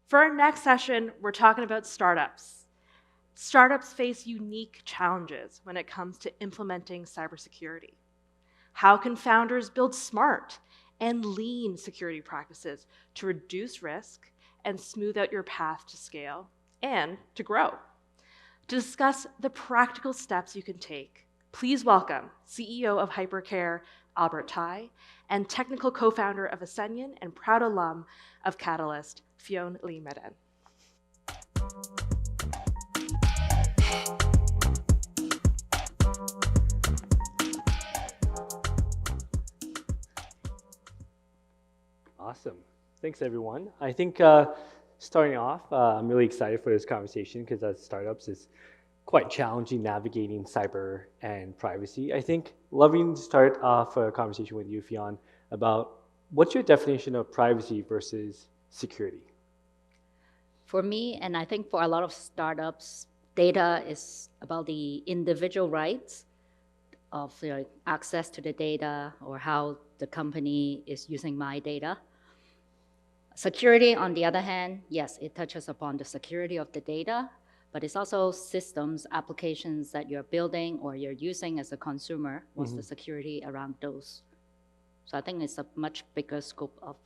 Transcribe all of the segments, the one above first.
For our next session, we're talking about startups. Startups face unique challenges when it comes to implementing cybersecurity. How can founders build smart and lean security practices to reduce risk and smooth out your path to scale and to grow? To discuss the practical steps you can take, please welcome CEO of Hypercare, Albert Tai, and technical co-founder of Asenion and proud alum of Catalyst, Fion Lee-Madan. Awesome. Thanks, everyone. I think starting off, I'm really excited for this conversation because as startups, it's quite challenging navigating cyber and privacy. I think loving to start off a conversation with you, Fion, about what's your definition of privacy versus security? For me, and I think for a lot of startups, data is about the individual rights of access to the data or how the company is using my data. Security, on the other hand, yes, it touches upon the security of the data, but it's also systems, applications that you're building or you're using as a consumer. What's the security around those? So I think it's a much bigger scope of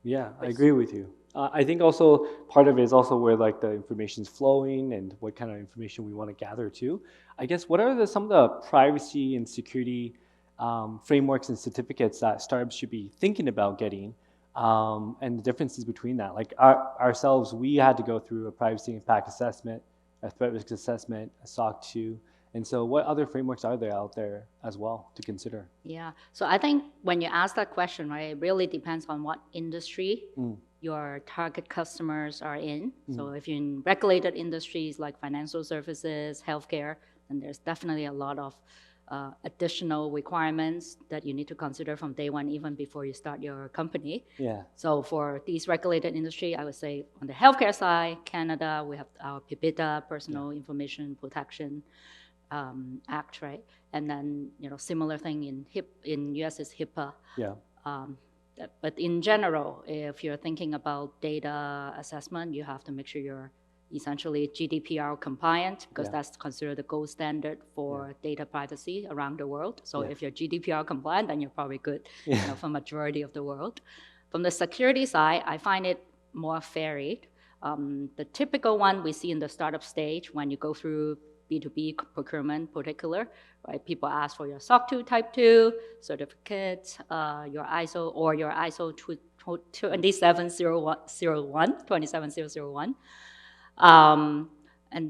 Yeah, I agree with you. I think also part of it is also where like the information's flowing and what kind of information we want to gather too. I guess what are some of the privacy and security frameworks and certificates that startups should be thinking about getting, and the differences between that? Like ourselves, we had to go through a privacy impact assessment, a threat risk assessment, a SOC 2. And so what other frameworks are there out there as well to consider? Yeah, so I think when you ask that question, right, it really depends on what industry your target customers are in. So if you're in regulated industries like financial services, healthcare, then there's definitely a lot of additional requirements that you need to consider from day one, even before you start your company. Yeah. So for these regulated industry, I would say on the healthcare side, Canada, we have our PIPEDA, Personal Information Protection Act, right? And then similar thing in US is HIPAA. Yeah. But in general, if you're thinking about data assessment, you have to make sure you're essentially GDPR compliant because that's considered the gold standard for data privacy around the world. So if you're GDPR compliant, then you're probably good for majority of the world. From the security side, I find it more varied. The typical one we see in the startup stage when you go through B2B procurement particular, right? People ask for your SOC 2 Type 2 certificate, your ISO or your ISO 27001. And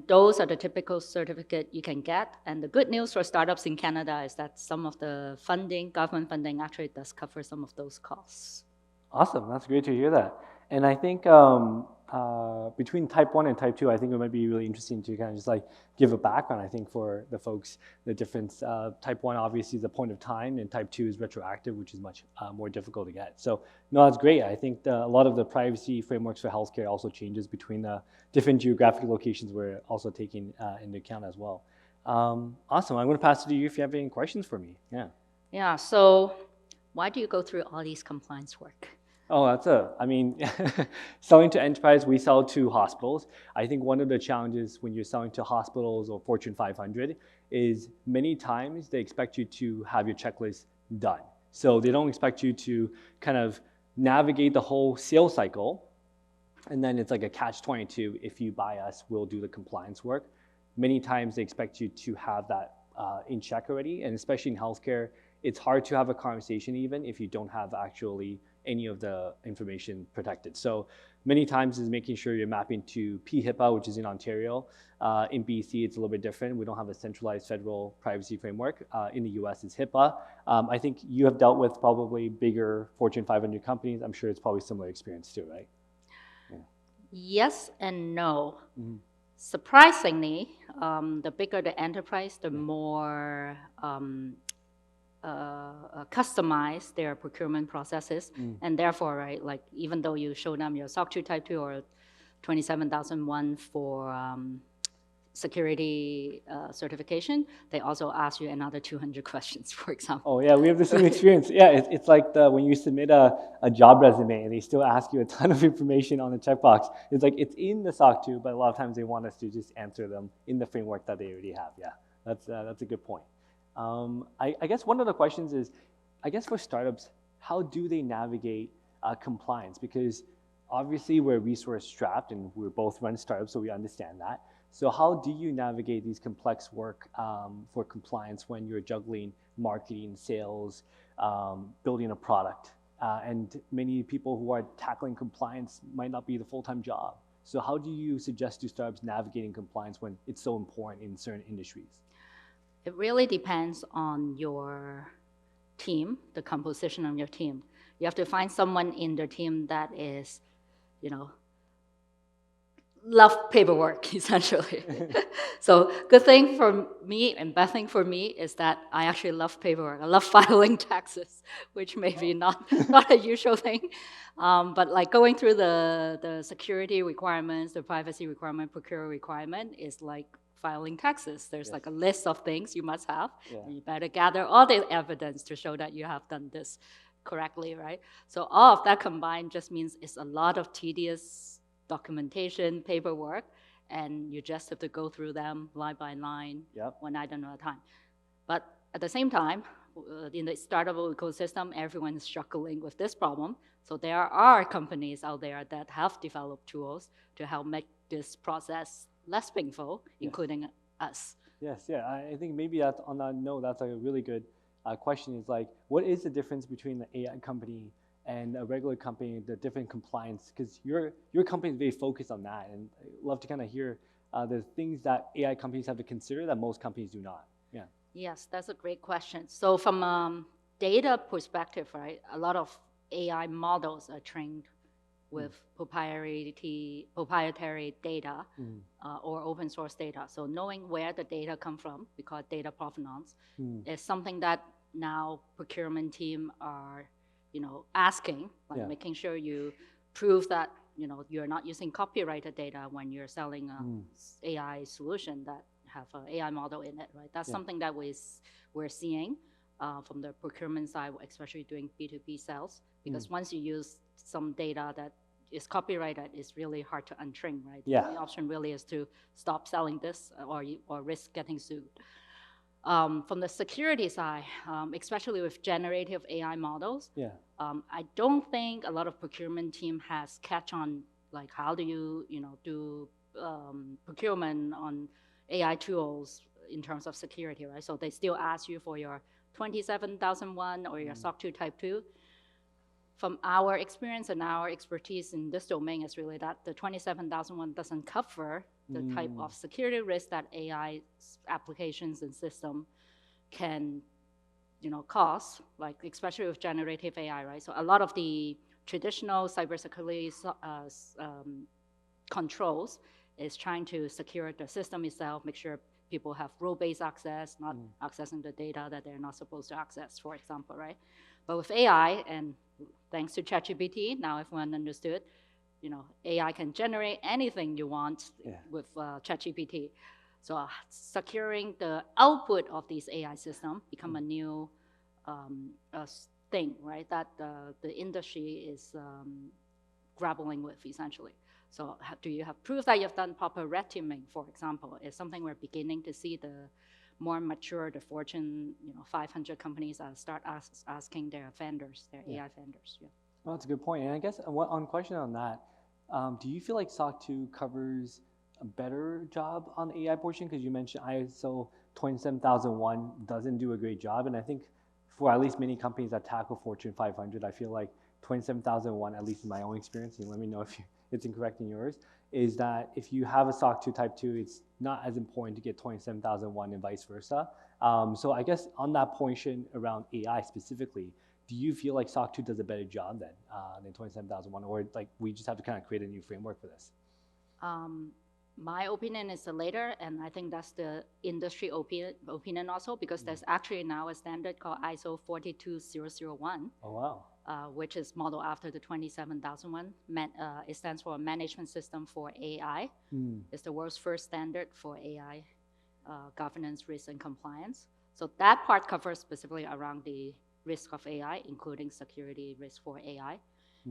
those are the typical certificate you can get. And the good news for startups in Canada is that some of the funding, government funding actually does cover some of those costs. Awesome, that's great to hear that. And I think between type 1 and type 2, I think it might be really interesting to kind of just like give a background, I think, for the folks, the difference. Type 1 obviously is a point of time, and type 2 is retroactive, which is much more difficult to get. So no, that's great. I think a lot of the privacy frameworks for healthcare also changes between the different geographic locations we're also taking into account as well. Awesome, I'm going to pass it to you if you have any questions for me. Yeah, so why do you go through all these compliance work? Oh, I mean, selling to enterprise, we sell to hospitals. I think one of the challenges when you're selling to hospitals or Fortune 500 is many times they expect you to have your checklist done. So they don't expect you to kind of navigate the whole sales cycle. And then it's like a catch-22. If you buy us, we'll do the compliance work. Many times they expect you to have that in check already. And especially in healthcare, it's hard to have a conversation even if you don't have actually any of the information protected. So many times is making sure you're mapping to PHIPAA, which is in Ontario. In BC, it's a little bit different. We don't have a centralized federal privacy framework. In the US, it's HIPAA. I think you have dealt with probably bigger Fortune 500 companies. I'm sure it's probably similar experience too, right? Yeah. Yes and no. Surprisingly, the bigger the enterprise, the more customize their procurement processes, and therefore, right, like even though you show them your SOC 2 Type 2 or 27001 for security certification, they also ask you another 200 questions, for example. Oh yeah, we have the same experience. Yeah, it's like when you submit a job resume and they still ask you a ton of information on the checkbox. It's like it's in the SOC 2, but a lot of times they want us to just answer them in the framework that they already have. Yeah, that's a good point. I guess one of the questions is, I guess for startups, how do they navigate compliance? Because obviously we're resource strapped and we're both run startups, so we understand that. So how do you navigate these complex work for compliance when you're juggling marketing, sales, building a product? And many people who are tackling compliance might not be the full-time job. So how do you suggest to startups navigating compliance when it's so important in certain industries? It really depends on your team, the composition of your team. You have to find someone in the team that is, love paperwork, essentially. So good thing for me and bad thing for me is that I actually love paperwork. I love filing taxes, which may be not a usual thing. But like going through the security requirements, the privacy requirement, procure requirement is like filing taxes. There's like a list of things you must have. Yeah. And you better gather all the evidence to show that you have done this correctly, right? So all of that combined just means it's a lot of tedious documentation, paperwork, and you just have to go through them line by line, one item at a time. But at the same time, in the startup ecosystem, everyone is struggling with this problem. So there are companies out there that have developed tools to help make this process less painful, including us. Yes, yeah. I think maybe that's on that note, that's like a really good question. Is like, what is the difference between the AI company and a regular company, the different compliance? Because your company is very focused on that, and I'd love to kind of hear the things that AI companies have to consider that most companies do not. Yeah. Yes, that's a great question. So from data perspective, right, a lot of AI models are trained with proprietary data or open source data. So knowing where the data come from, we call it data provenance, is something that now procurement team are asking, like making sure you prove that you're not using copyrighted data when you're selling an AI solution that have an AI model in it, right? That's something that we're seeing from the procurement side, especially doing B2B sales, because once you use some data that is copyrighted, it's really hard to untrain, right? The only option really is to stop selling this or risk getting sued. From the security side, especially with generative AI models, I don't think a lot of procurement team has catch on like how do you do procurement on AI tools in terms of security, right? So they still ask you for your 27001 or your SOC 2 Type 2. From our experience and our expertise in this domain is really that the 27001 doesn't cover the type of security risk that AI applications and system can cause, like especially with generative AI, right? So a lot of the traditional cybersecurity controls is trying to secure the system itself, make sure people have role-based access, not accessing the data that they're not supposed to access, for example, right? But with AI, and thanks to ChatGPT, now everyone understood, AI can generate anything you want with ChatGPT. So securing the output of these AI system become a new thing, right? That the industry is grappling with essentially. So do you have proof that you've done proper red teaming, for example, is something we're beginning to see the more mature, the Fortune 500 companies start asking their vendors, their AI vendors. Yeah. Well, that's a good point. And I guess on question on that, do you feel like SOC 2 covers a better job on the AI portion? Because you mentioned ISO 27001 doesn't do a great job. And I think for at least many companies that tackle Fortune 500, I feel like 27001, at least in my own experience, and let me know if it's incorrect in yours, is that if you have a SOC 2 Type 2, it's not as important to get 27001 and vice versa. So I guess on that portion around AI specifically, do you feel like SOC 2 does a better job than 27001, or like we just have to kind of create a new framework for this? My opinion is the later, and I think that's the industry opinion also, because there's actually now a standard called ISO 42001, Oh, wow. which is modeled after the 27001. It stands for Management System for AI. It's the world's first standard for AI governance, risk, and compliance. So that part covers specifically around the risk of AI, including security risk for AI.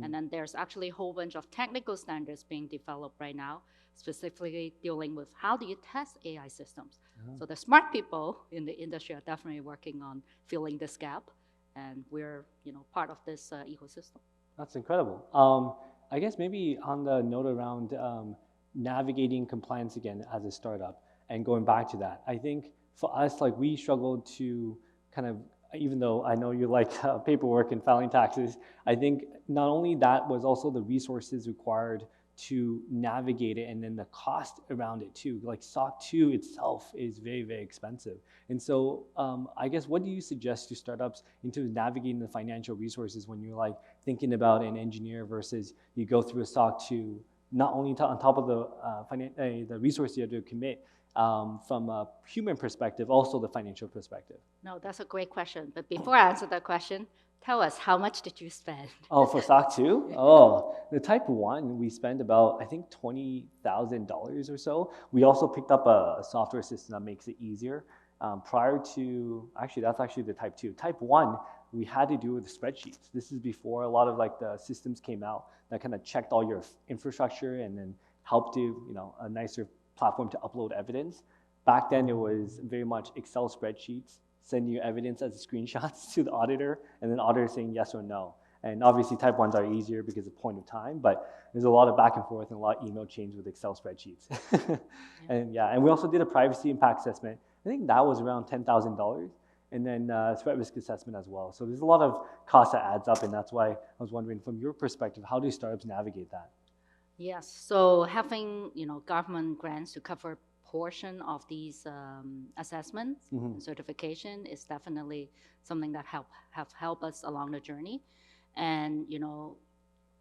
And then there's actually a whole bunch of technical standards being developed right now, specifically dealing with how do you test AI systems. So the smart people in the industry are definitely working on filling this gap, and we're part of this ecosystem. That's incredible. I guess maybe on the note around navigating compliance again as a startup and going back to that, I think for us, like we struggled to kind of, even though I know you like paperwork and filing taxes, I think not only that was also the resources required to navigate it and then the cost around it too. Like SOC 2 itself is very, very expensive. And so I guess what do you suggest to startups into navigating the financial resources when you're like thinking about an engineer versus you go through a SOC 2, not only on top of the resources you have to commit, from a human perspective, also the financial perspective? No, that's a great question. But before I answer that question, tell us, how much did you spend? Oh, for SOC 2? Oh, the type 1, we spent about, I think, $20,000 or so. We also picked up a software system that makes it easier. Prior to, actually, that's actually the type 2. Type 1, we had to do with spreadsheets. This is before a lot of like the systems came out that kind of checked all your infrastructure and then helped you, a nicer platform to upload evidence. Back then, it was very much Excel spreadsheets, sending you evidence as screenshots to the auditor, and then the auditor saying yes or no. And obviously, type 1s are easier because of point of time, but there's a lot of back and forth and a lot of email chains with Excel spreadsheets. And we also did a privacy impact assessment. I think that was around $10,000, and then threat risk assessment as well. So there's a lot of cost that adds up, and that's why I was wondering, from your perspective, how do startups navigate that? Yes, so having government grants to cover portion of these assessments and certification is definitely something that have helped us along the journey. And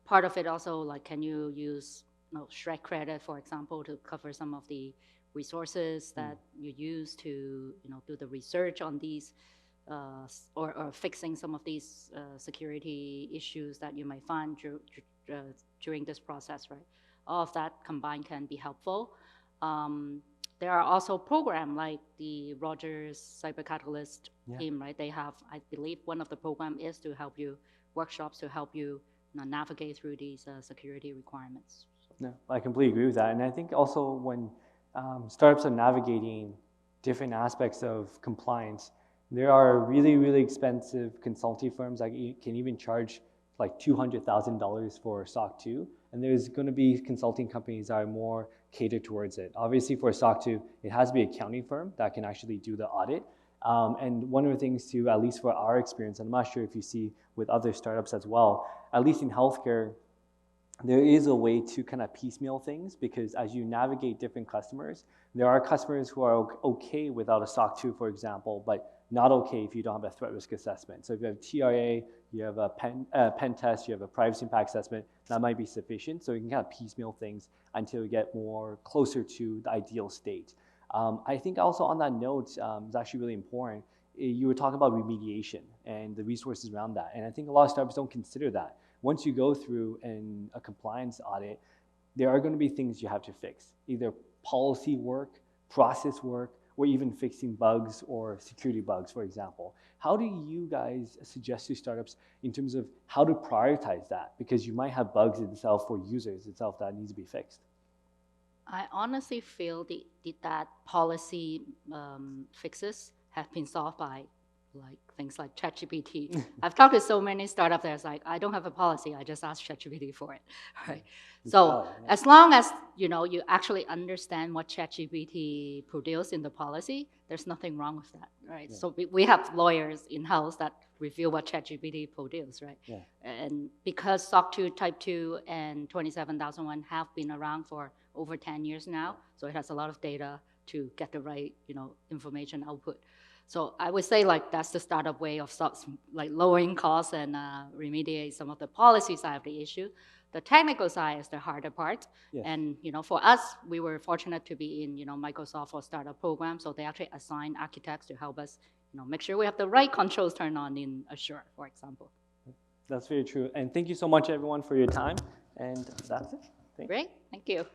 part of it also, like, can you use SHRED credit, for example, to cover some of the resources that you use to do the research on these or fixing some of these security issues that you might find during this process, right? All of that combined can be helpful. There are also programs like the Rogers Cyber Catalyst team, right? They have, I believe, one of the programs is to help you, workshops to help you navigate through these security requirements. No, I completely agree with that. And I think also when startups are navigating different aspects of compliance, there are really, really expensive consulting firms that can even charge like $200,000 for SOC 2. And there's going to be consulting companies that are more catered towards it. Obviously, for SOC 2, it has to be an accounting firm that can actually do the audit. And one of the things too, at least for our experience, and I'm not sure if you see with other startups as well, at least in healthcare, there is a way to kind of piecemeal things, because as you navigate different customers, there are customers who are okay without a SOC 2, for example, but not okay if you don't have a threat risk assessment. So if you have TRA, you have a pen test, you have a privacy impact assessment, that might be sufficient. So you can kind of piecemeal things until you get more closer to the ideal state. I think also on that note, it's actually really important. You were talking about remediation and the resources around that. And I think a lot of startups don't consider that. Once you go through a compliance audit, there are going to be things you have to fix, either policy work, process work, or even fixing bugs or security bugs, for example. How do you guys suggest to startups in terms of how to prioritize that? Because you might have bugs itself for users itself that needs to be fixed. I honestly feel that policy fixes have been solved by things like ChatGPT. I've talked to so many startups that's like, I don't have a policy, I just ask ChatGPT for it, right? So as long as you actually understand what ChatGPT produced in the policy, there's nothing wrong with that, right? Yeah. So we have lawyers in-house that review what ChatGPT produced, right? Yeah. And because SOC 2, Type 2, and 27001 have been around for over 10 years now, so it has a lot of data to get the right information output. So I would say that's the startup way of lowering costs and remediate some of the policy side of the issue. The technical side is the harder part. Yes. And for us, we were fortunate to be in Microsoft for Startup program, so they actually assign architects to help us make sure we have the right controls turned on in Azure, for example. That's very true. And thank you so much, everyone, for your time. And that's it. Thank you. Great, thank you.